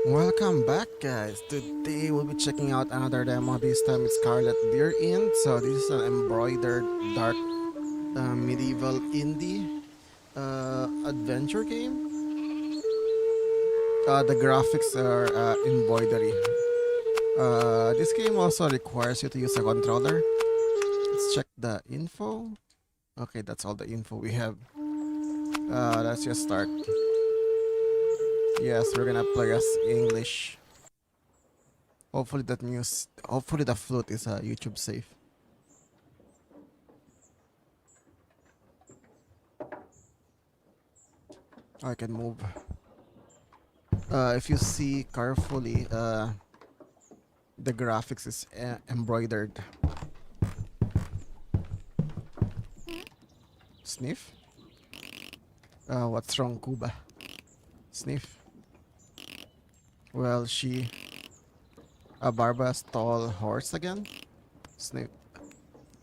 Welcome back, guys. Today we'll be checking out another demo. This time it's Scarlet Deer in. So this is an embroidered dark medieval indie adventure game. The graphics are embroidery. This game also requires you to use a controller. Let's check the info. Okay, that's all the info we have. Let's just start. Yes, we're gonna play as English. Hopefully the flute is YouTube safe. I can move. If you see carefully, the graphics is embroidered. Sniff? What's wrong, Cuba? Sniff. Well, Barbara stole horse again? Sniff.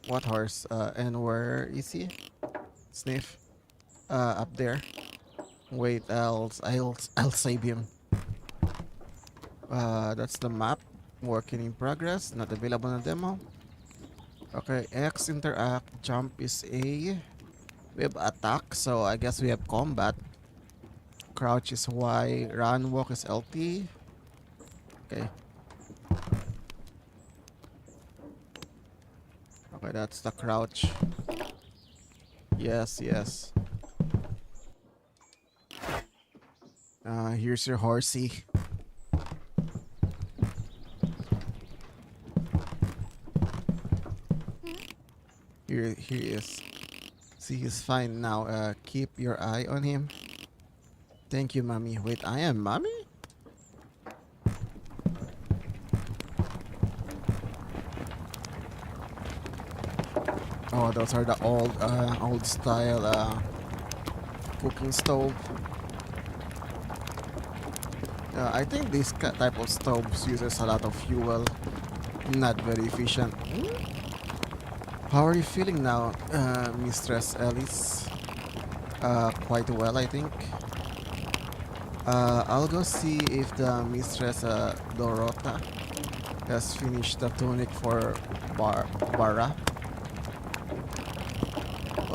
What horse? And where is he? Sniff. Up there. Wait, I'll save him. That's the map. Working in progress. Not available in the demo. Okay, X interact. Jump is A. We have attack, so I guess we have combat. Crouch is Y. Run, walk is LT. Okay. Okay, that's the crouch. Yes. Here's your horsey. Here he is. See, he's fine now. Keep your eye on him. Thank you, mommy. Wait, I am mommy? Oh, those are the old style cooking stove. I think this type of stoves uses a lot of fuel. Not very efficient. How are you feeling now, Mistress Alice? Quite well, I think. I'll go see if the Mistress Dorota has finished the tunic for Bara.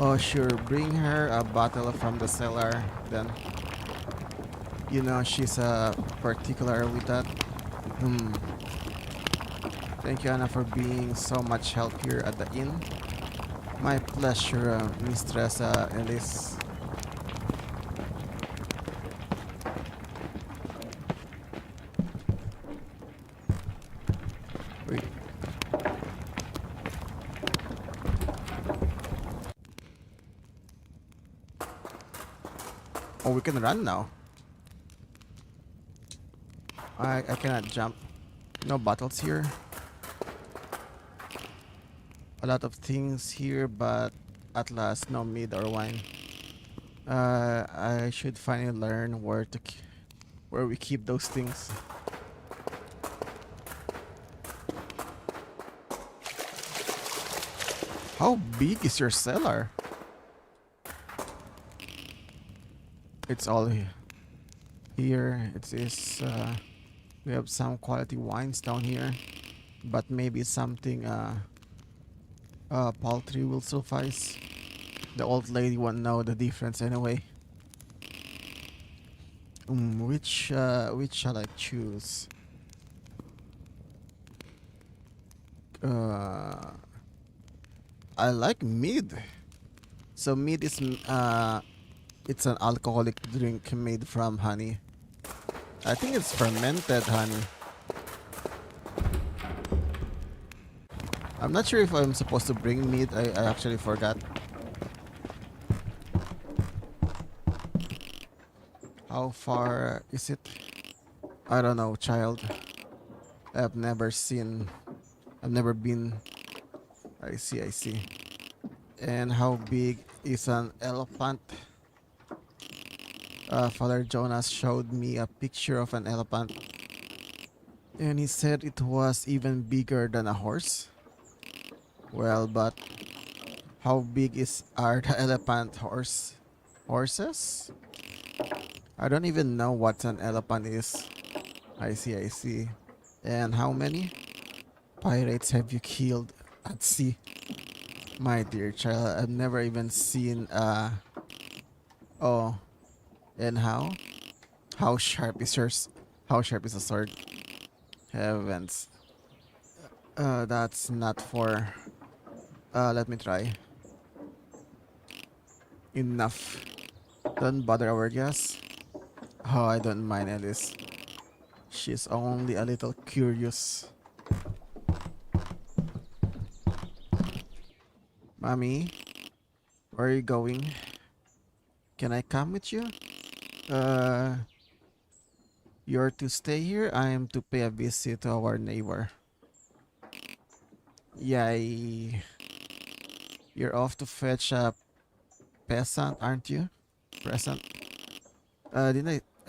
Oh, sure. Bring her a bottle from the cellar, then. You know, she's particular with that. Thank you, Anna, for being so much help here at the inn. My pleasure, Mistress Alice. Wait. Oh, we can run now. I cannot jump. No bottles here. A lot of things here, but at last no mead or wine. I should finally learn where we keep those things. How big is your cellar? It's all here. It is. We have some quality wines down here, but maybe something paltry will suffice. The old lady won't know the difference anyway. Which shall I choose? I like mead. So mead is it's an alcoholic drink made from honey. I think it's fermented honey. I'm not sure if I'm supposed to bring meat. I actually forgot. How far is it? I don't know, child. I've never been. I see. And how big is an elephant? Father Jonas showed me a picture of an elephant, and he said it was even bigger than a horse. Well, but how big are the horses? I don't even know what an elephant is. I see, I see. And how many pirates have you killed at sea? My dear child, I've never even seen oh, and how sharp is yours? How sharp is the sword? Heavens. That's not for let me try. Enough. Don't bother our guest. Oh, I don't mind Alice. She's only a little curious. Mommy, where are you going? Can I come with you? Uh, you're to stay here. I am to pay a visit to our neighbor. Yay. You're off to fetch a peasant, aren't you? Present.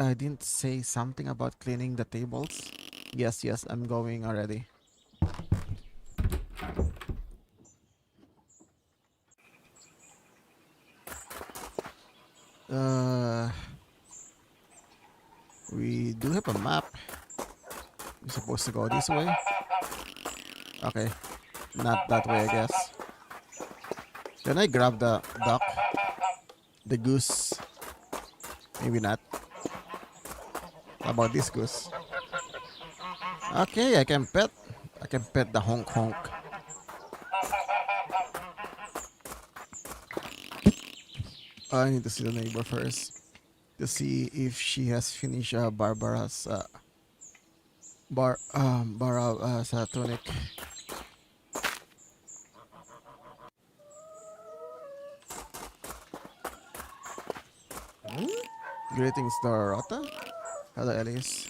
Didn't say something about cleaning the tables? Yes, yes, I'm going already. Uh, we do have a map. We're supposed to go this way. Okay, not that way, I guess. Can I grab the duck? The goose? Maybe not. How about this goose? Okay, I can pet. I can pet the honk honk. I need to see the neighbor first to see if she has finished Barbara's Barbara's tunic. Greetings, Dorota. Hello, Alice.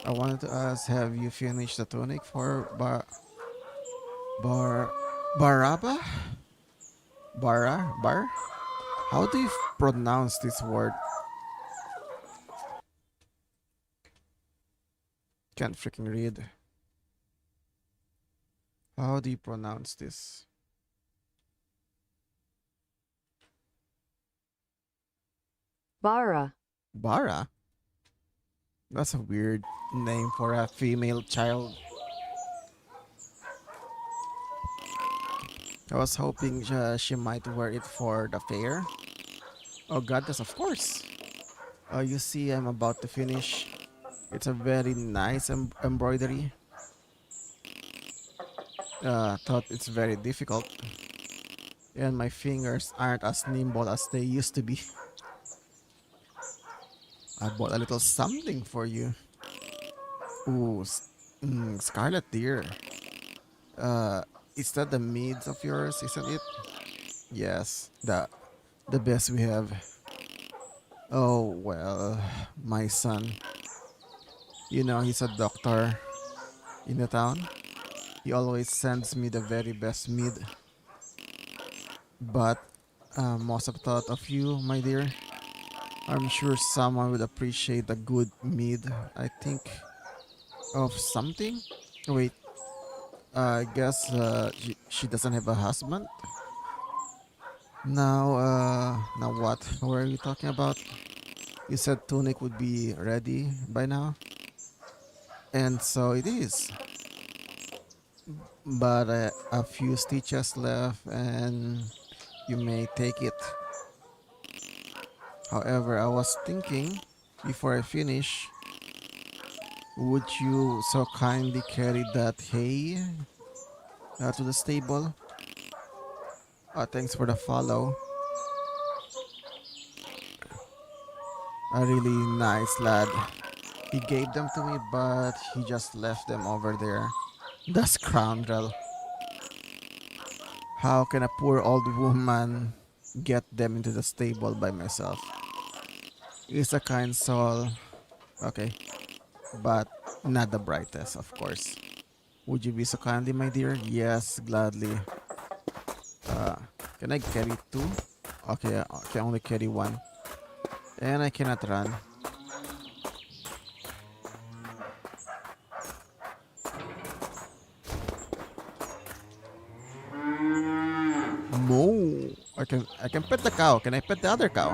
I wanted to ask, have you finished the tunic for Bar Baraba? Bar? How do you pronounce this word? Can't freaking read. How do you pronounce this? Bara. Bara? That's a weird name for a female child. I was hoping she might wear it for the fair. Oh god, yes, of course. You see, I'm about to finish. It's a very nice embroidery. Thought it's very difficult. And my fingers aren't as nimble as they used to be. I bought a little something for you. Ooh, Scarlet dear. Uh, is that the meads of yours, isn't it? Yes, the best we have. Oh well, my son. You know he's a doctor in the town. He always sends me the very best mead. But most of thought of you, my dear. I'm sure someone would appreciate a good mead. I think of something. Wait, I guess she doesn't have a husband. Now what? What are you talking about? You said tunic would be ready by now, and so it is. But a few stitches left, and you may take it. However, I was thinking before I finish, would you so kindly carry that hay to the stable? Thanks for the follow. A really nice lad. He gave them to me, but he just left them over there. The scoundrel. How can a poor old woman get them into the stable by myself? He's a kind soul. Okay, but not the brightest, of course. Would you be so kindly, my dear? Yes, gladly. Uh, can I carry two? Okay, I can only carry one. And I cannot run. Moo! I can pet the cow. Can I pet the other cow?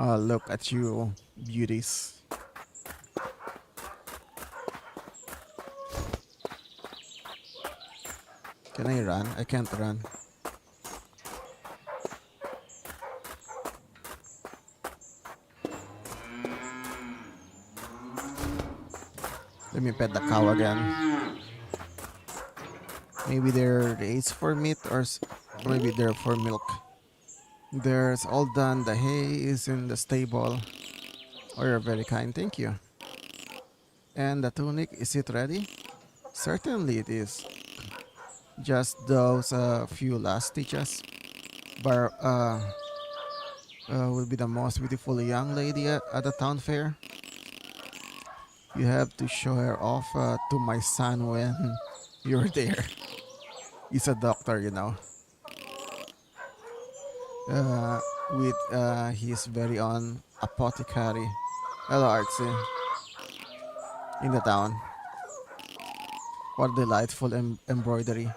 Oh, look at you, beauties. Can I run? I can't run. Let me pet the cow again. Maybe they're raised for meat or maybe they're for milk. There's all done. The hay is in the stable. Oh, you're very kind. Thank you. And the tunic, is it ready? Certainly it is. Just those few last stitches. Bar will be the most beautiful young lady at the town fair. You have to show her off to my son when you're there. He's a doctor, you know. With his very own apothecary. Hello, Artsy. In the town. What delightful embroidery.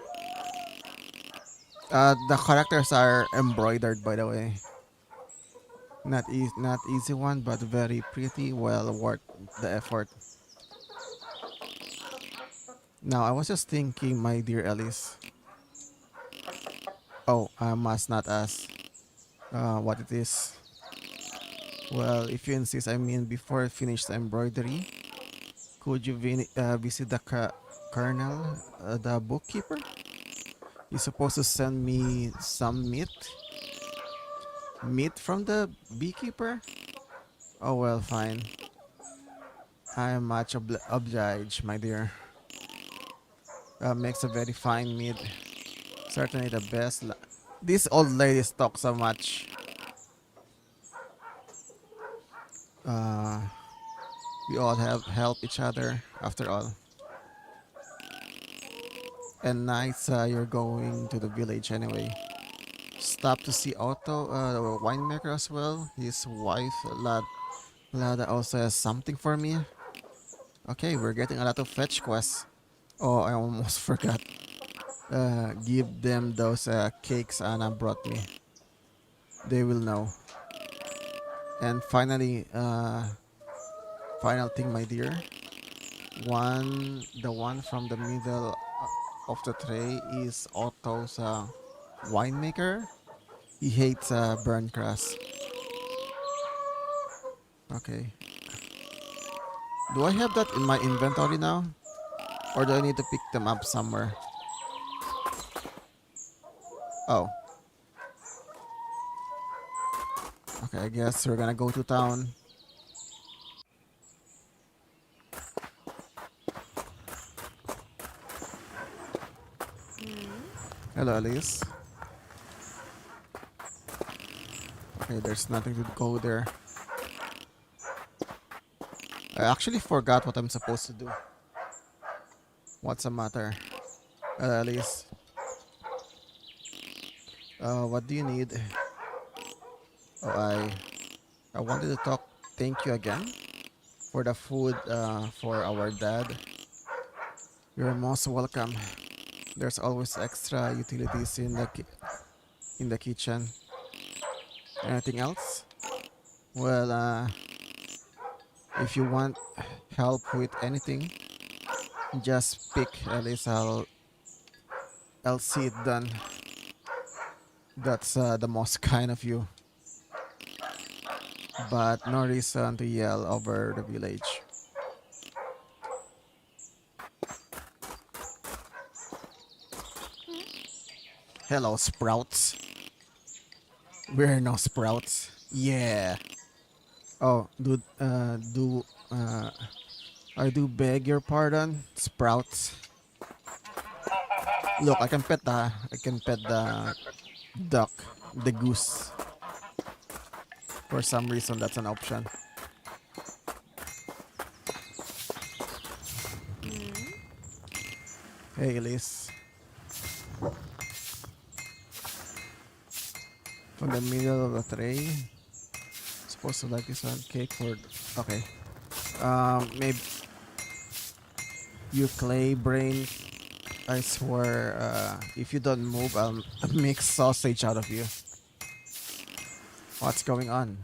The characters are embroidered, by the way. Not easy one, but very pretty. Well worth the effort. Now, I was just thinking, my dear Elise. Oh, I must not ask what it is. Well, if you insist, I mean, before I finish the embroidery, could you visit the colonel, the bookkeeper? He's supposed to send me some meat. Meat from the beekeeper? Oh, well, fine. I am much obliged, my dear. Makes a very fine meat. Certainly the best. These old ladies talk so much. We all have helped each other, after all. And nice you're going to the village anyway. Stop to see Otto, the winemaker as well. His wife, Lada, also has something for me. Okay, we're getting a lot of fetch quests. Oh, I almost forgot. Give them those cakes Anna brought me. They will know. And finally, final thing, my dear. The one from the middle of the tray is Otto's winemaker. He hates burnt crust. Okay. Do I have that in my inventory now? Or do I need to pick them up somewhere? Oh. Okay, I guess we're gonna go to town. Hello, Alice. Okay, there's nothing to go there. I actually forgot what I'm supposed to do. What's the matter? Alice. What do you need? Oh, I wanted to talk. Thank you again for the food for our dad. You're most welcome. There's always extra utilities in the kitchen. Anything else? Well, if you want help with anything, just pick. At least I'll see it done. That's the most kind of you. But no reason to yell over the village. Hello, sprouts. We're no sprouts. Yeah. Oh, I do beg your pardon, sprouts. Look, I can pet the duck, the goose. For some reason, that's an option. Hey, Elise. From the middle of the tray. Supposed to like this one. Cake for... Okay. Maybe... You clay brain. I swear, if you don't move, I'll make sausage out of you. What's going on?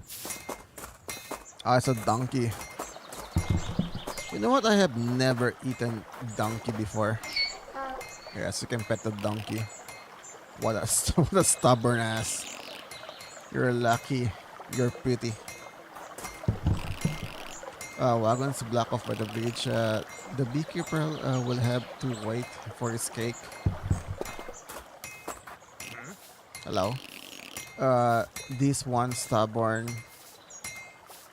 Ah, it's a donkey. You know what? I have never eaten donkey before. Yes, you can pet the donkey. What a, what a stubborn ass. You're lucky. You're pretty. Wagons block off by the bridge. The beekeeper will have to wait for his cake. Hello. This one stubborn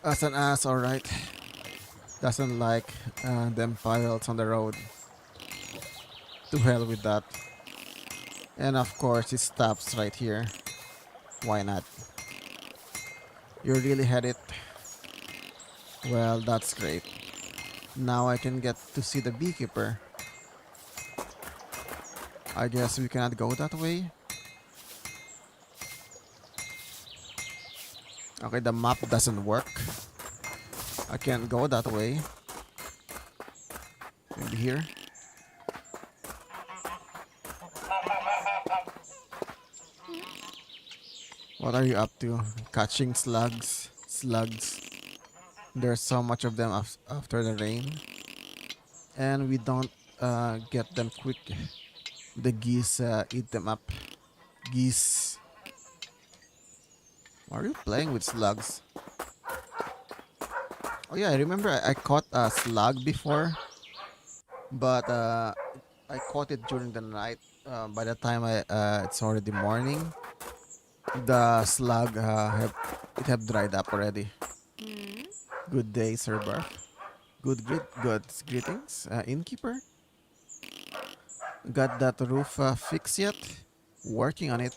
as an ass, alright. Doesn't like them piles on the road. To hell with that. And of course, it stops right here. Why not? You really had it. Well, that's great. Now I can get to see the beekeeper. I guess we cannot go that way. Okay, the map doesn't work. I can't go that way. Maybe here. What are you up to? Catching slugs? Slugs. There's so much of them after the rain. And we don't get them quick. The geese eat them up. Geese. Why are you playing with slugs? Oh yeah, I remember I caught a slug before. But I caught it during the night. By the time it's already morning, the slug have dried up already. Good day, Sir Barf. Good greetings, innkeeper. Got that roof fixed yet? Working on it.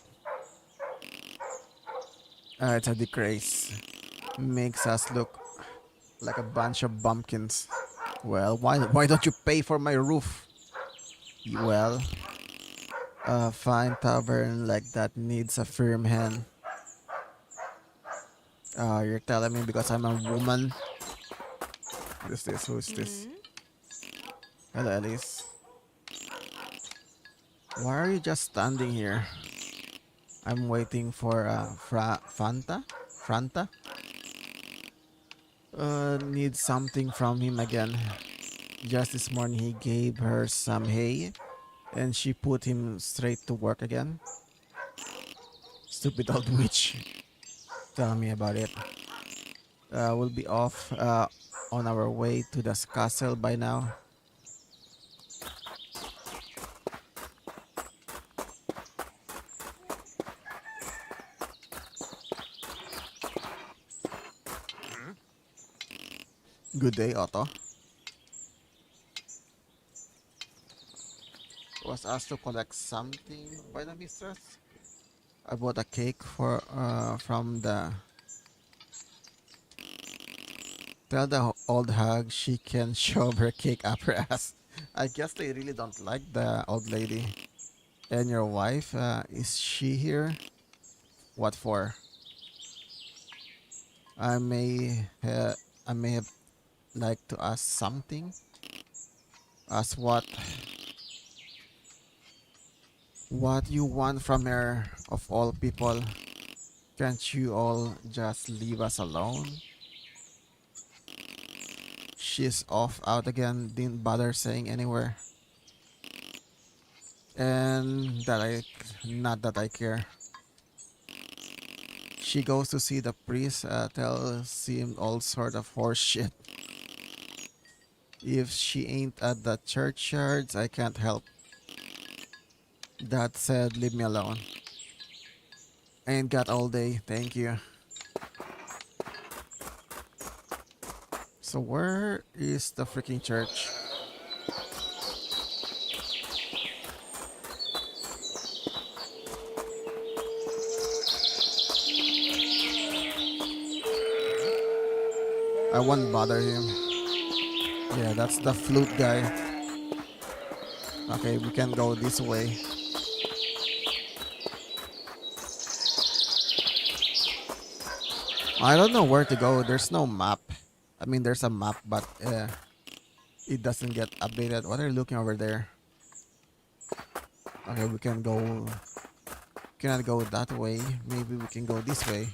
It's a disgrace. Makes us look like a bunch of bumpkins. Well, why don't you pay for my roof? Well, a fine tavern like that needs a firm hand. You're telling me because I'm a woman? What is this? Who is this? Hello, Alice. Why are you just standing here? I'm waiting for Fanta? Franta? Need something from him again. Just this morning he gave her some hay and she put him straight to work again. Stupid old witch. Tell me about it. We'll be off on our way to the castle by now. Good day, Otto. Was asked to collect something by the mistress. I bought a cake for from the. Tell the old hag she can shove her cake up her ass. I guess they really don't like the old lady. And your wife, is she here? What for? I may, I may have like to ask something. Ask what? What you want from her, of all people? Can't you all just leave us alone? She's off out again, didn't bother saying anywhere. And that not that I care. She goes to see the priest, tells him all sort of horse shit. If she ain't at the churchyards, I can't help. That said, leave me alone. Ain't got all day, thank you. So where is the freaking church? I won't bother him. Yeah, that's the flute guy. Okay, we can go this way. I don't know where to go. There's no map. I mean, there's a map, but it doesn't get updated. What are you looking over there? Okay, we can go. Cannot go that way. Maybe we can go this way.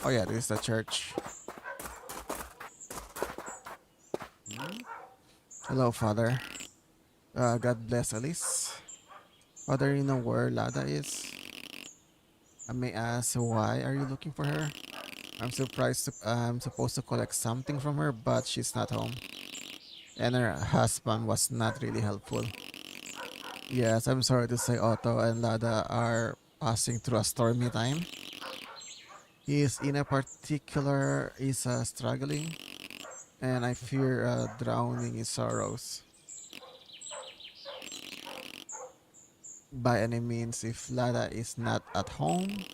Oh yeah, this is the church. Hello, Father. God bless Alice. Father, you know where Lada is? I may ask, why are you looking for her? I'm surprised I'm supposed to collect something from her, but she's not home. And her husband was not really helpful. Yes, I'm sorry to say Otto and Lada are passing through a stormy time. He is in a particular is struggling, and I fear drowning in sorrows. By any means, if Lada is not at home,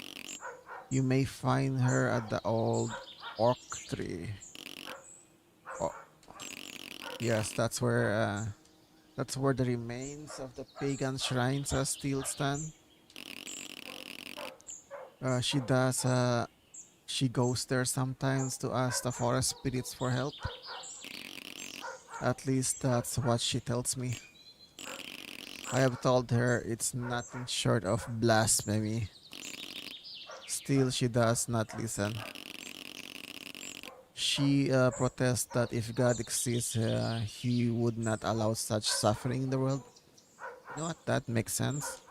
you may find her at the old oak tree. Oh, yes, that's where the remains of the pagan shrines still stand. She does. She goes there sometimes to ask the forest spirits for help. At least that's what she tells me. I have told her it's nothing short of blasphemy. Still, she does not listen. She protests that if God exists, He would not allow such suffering in the world. You know what? That makes sense.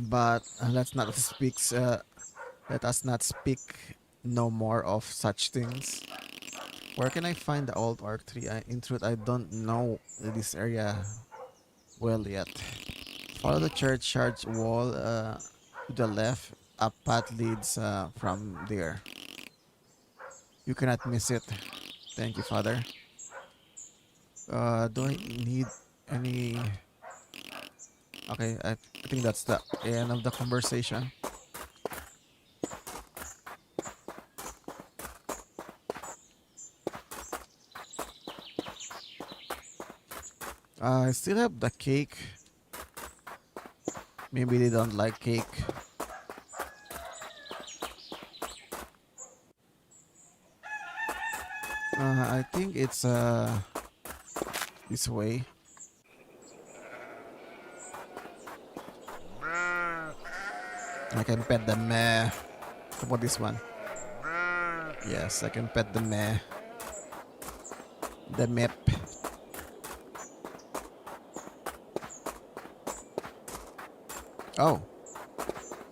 But let us not speak no more of such things. Where can I find the old oak tree? In truth, I don't know this area well yet. Follow the churchyard wall to the left. A path leads from there. You cannot miss it. Thank you, Father. Do I need any? Okay, I think that's the end of the conversation. I still have the cake. Maybe they don't like cake. I think it's this way. I can pet the meh. How about this one? Yes, I can pet the meh. The mep. Oh,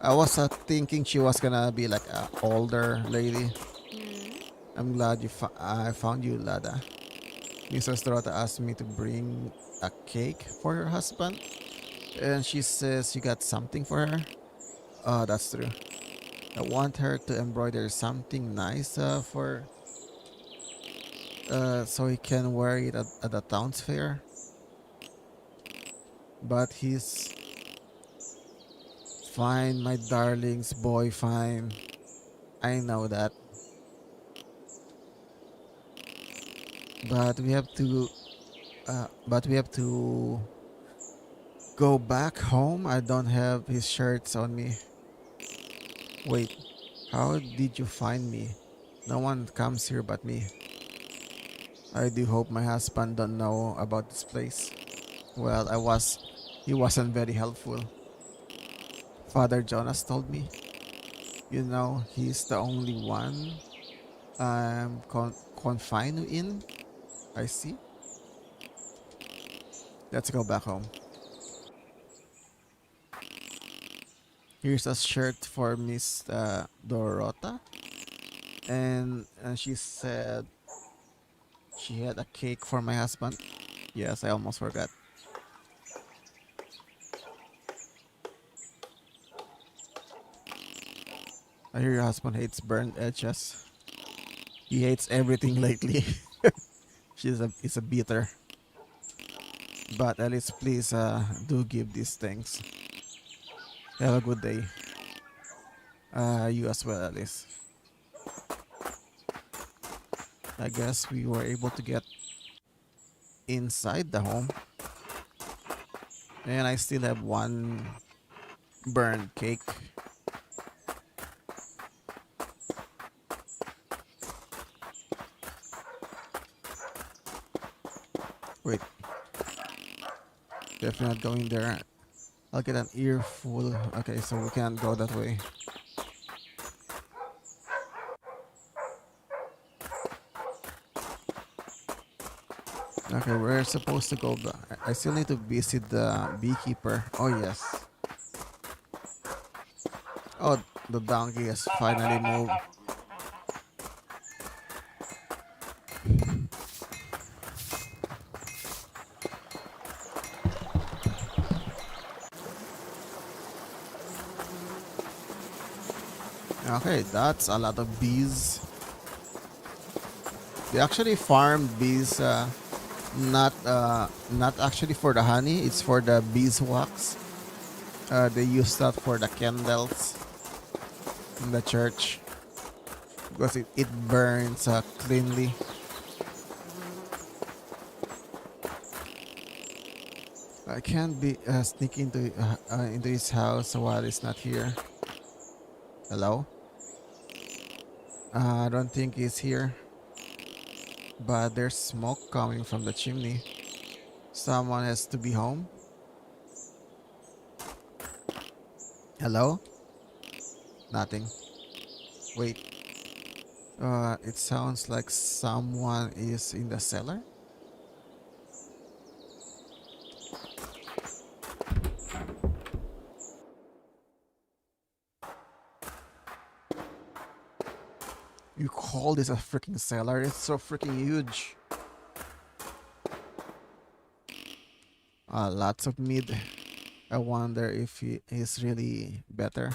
I was thinking she was gonna be like an older lady. I'm glad I found you, Lada. Mrs. Dorota asked me to bring a cake for her husband, and she says you got something for her. Oh, that's true. I want her to embroider something nice for so he can wear it at the town's fair. But he's fine, my darling's boy, fine. I know that. But we have to go back home. I don't have his shirts on me. Wait, how did you find me? No one comes here but me. I do hope my husband don't know about this place. Well, he wasn't very helpful. Father Jonas told me. You know, he's the only one I'm confined in. I see. Let's go back home. Here's a shirt for Miss Dorota. And she said she had a cake for my husband. Yes, I almost forgot. I hear your husband hates burned edges. He hates everything lately. He's a beater. But Alice, please do give these things. Have a good day. You as well, Alice. I guess we were able to get inside the home. And I still have one burned cake. Wait, definitely not going there. I'll get an earful. Okay, so we can't go that way. Okay, we're supposed to go back. I still need to visit the beekeeper. Oh, yes. Oh, the donkey has finally moved. Okay, that's a lot of bees. They actually farm bees, not actually for the honey. It's for the beeswax. They use that for the candles in the church because it burns cleanly. I can't be sneak into his house while he's not here. Hello? I don't think he's here. But there's smoke coming from the chimney. Someone has to be home. Hello? Nothing. Wait. It sounds like someone is in the cellar. You call this a freaking cellar? It's so freaking huge. Lots of meat. I wonder if he is really better.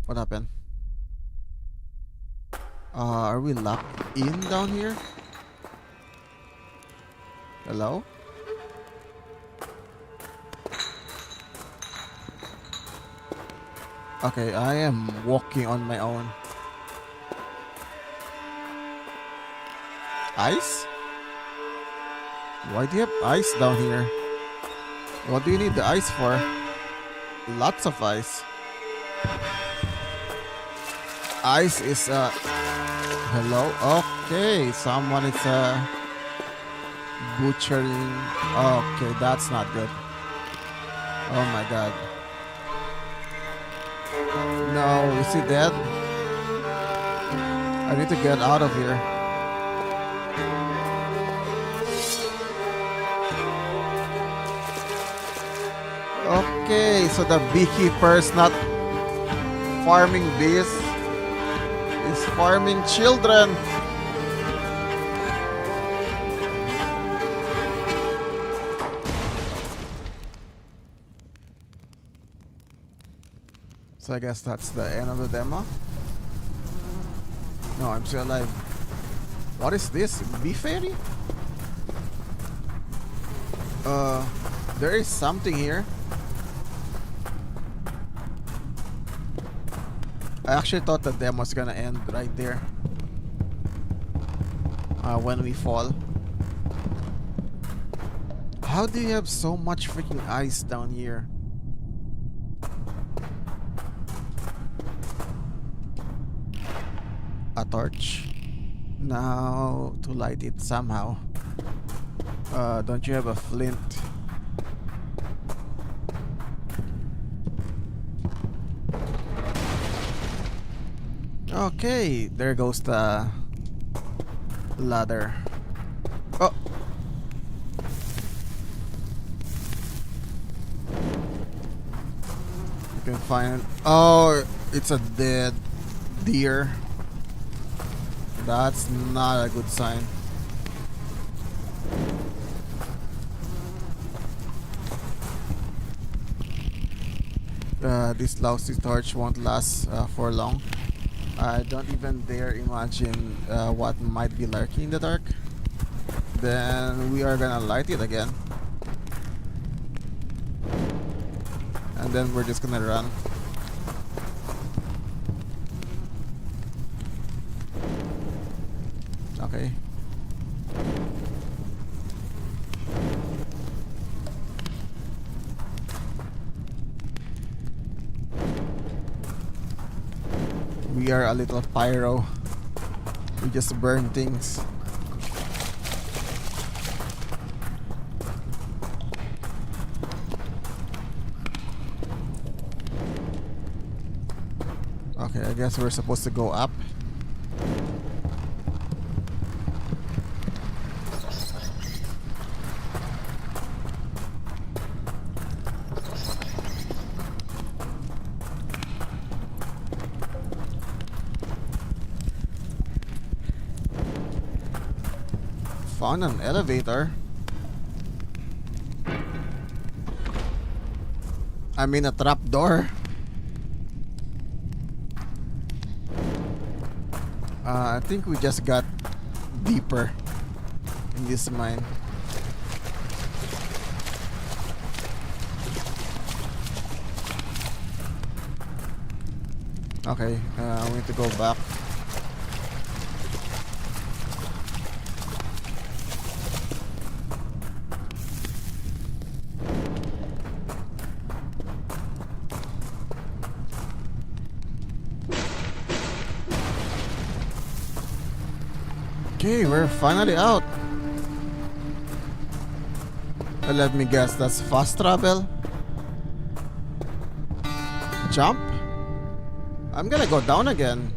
What happened? Are we locked in down here? Hello? Okay, I am walking on my own. Ice? Why do you have ice down here? What do you need the ice for? Lots of ice. Ice is hello? Okay, someone is butchering. Okay, that's not good. Oh my god. No, is he dead? I need to get out of here. Okay, so the beekeeper's not farming bees. He's farming children. So I guess that's the end of the demo. No, I'm still alive. What is this? Bee fairy? There is something here. I actually thought the demo was gonna end right there. When we fall. How do you have so much freaking ice down here? A torch. Now to light it somehow. Don't you have a flint? Okay, there goes the ladder. Oh! You can find... Oh, it's a dead deer. That's not a good sign. This lousy torch won't last for long. I don't even dare imagine what might be lurking in the dark. Then we are gonna light it again. And then we're just gonna run. Okay. We are a little pyro. We just burn things. Okay, I guess we're supposed to go up. Found an elevator. I mean a trap door. I think we just got deeper in this mine. Okay, we need to go back. Okay, we're finally out. Let me guess, that's fast travel. Jump? I'm gonna go down again.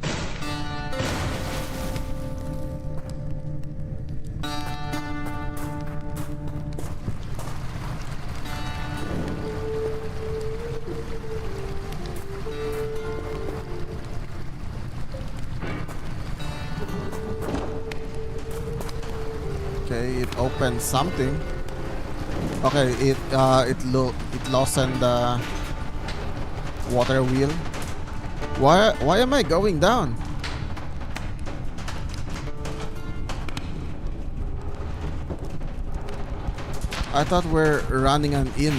Okay, it opened something. Okay, it loosened the water wheel. Why am I going down? I thought we're running an in.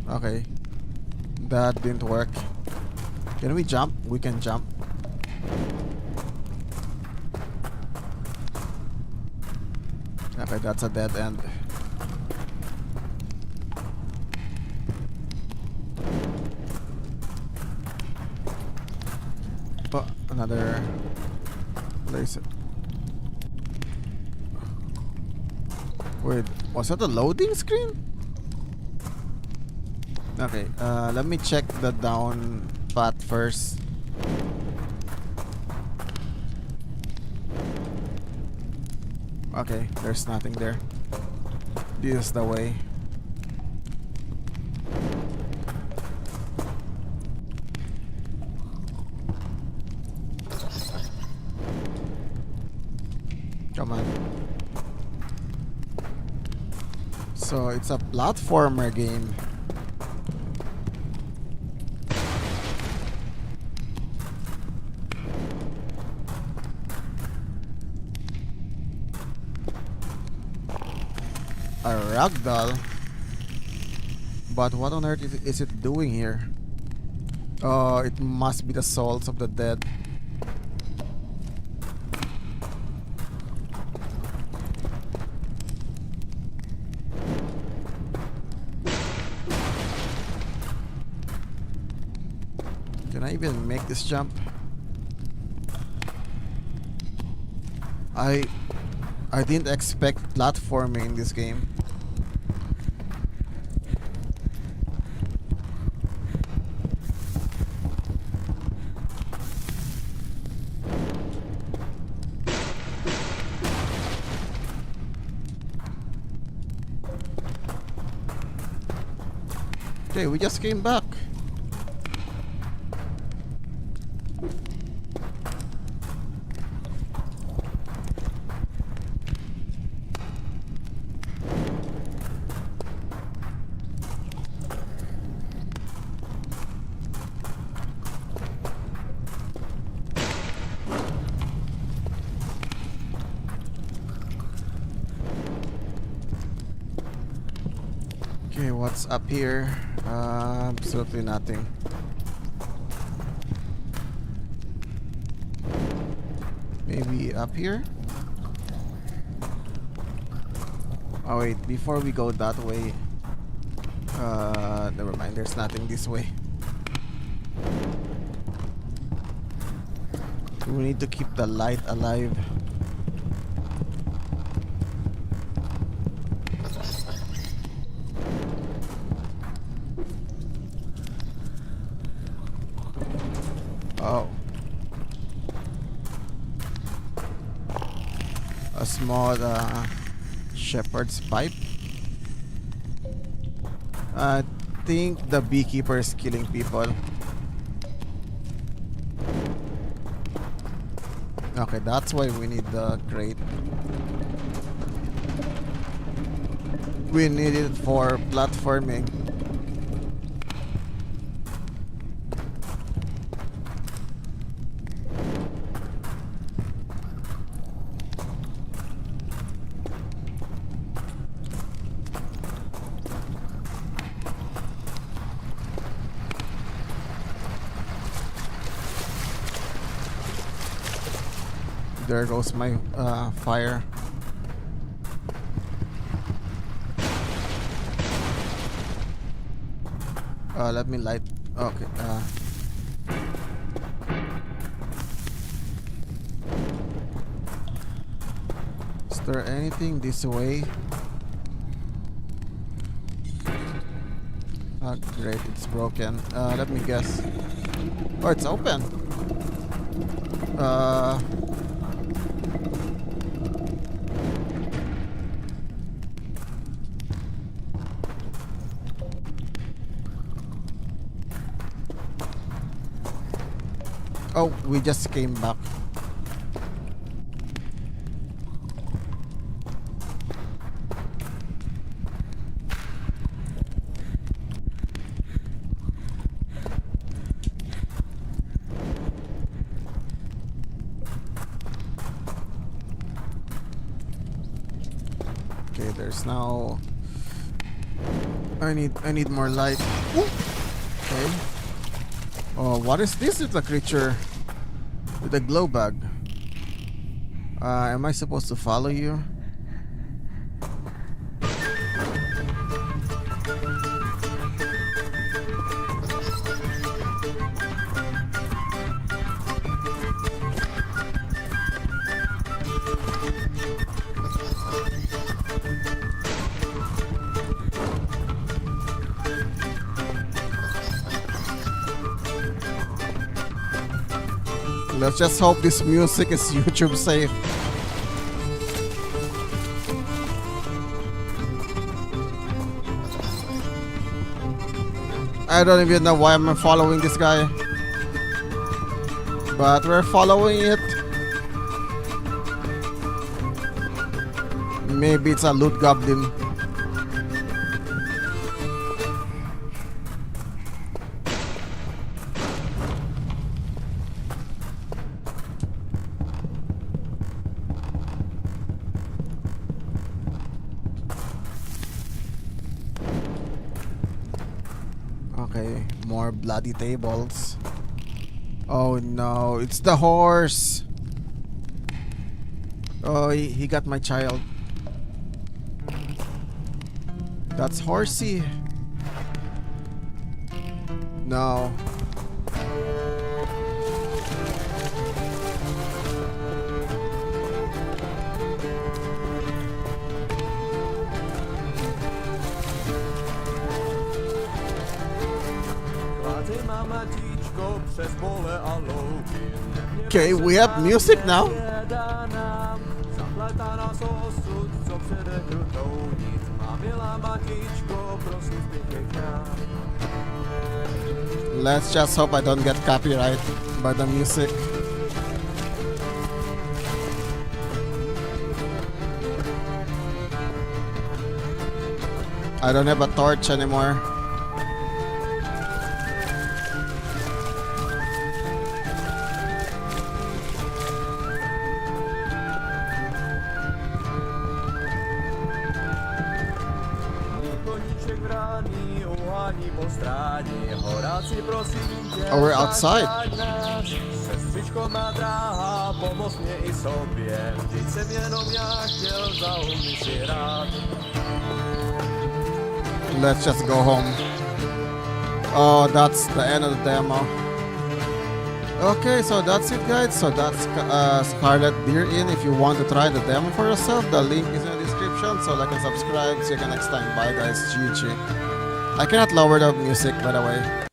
Okay. That didn't work. Can we jump? We can jump. Okay, that's a dead end. Oh, another place. Wait, was that a loading screen? Okay, let me check the down path first. Okay, there's nothing there. This is the way. Come on. So it's a platformer game. A ragdoll? But what on earth is it doing here? Oh, it must be the souls of the dead. Can I even make this jump? I didn't expect platforming in this game. Okay, we just came back. Okay, what's up here? Absolutely nothing. Maybe up here? Oh wait, before we go that way, never mind, there's nothing this way. We need to keep the light alive. demo the shepherd's pipe. I think the beekeeper is killing people. Okay, that's why we need the crate. We need it for platforming. There goes my fire. Let me light. Okay. Is there anything this way? Great, it's broken. Let me guess. Oh, it's open. Oh, we just came back. Okay, there's now. I need more light. Ooh. Okay. Oh, what is this? It's a creature with a glow bag. Am I supposed to follow you? Let's just hope this music is YouTube safe. I don't even know why I'm following this guy, but we're following it. Maybe it's a loot goblin. Okay, more bloody tables. Oh no, it's the horse. Oh, he got my child. That's horsey. No. Okay, we have music now. Let's just hope I don't get copyright by the music. I don't have a torch anymore. Oh, we're outside. Let's just go home. Oh, that's the end of the demo. Okay, so that's it, guys. So that's Scarlet Deer Inn. If you want to try the demo for yourself, the link is in the description. So like and subscribe. See you again next time. Bye, guys. GG. I cannot lower the music, by the way.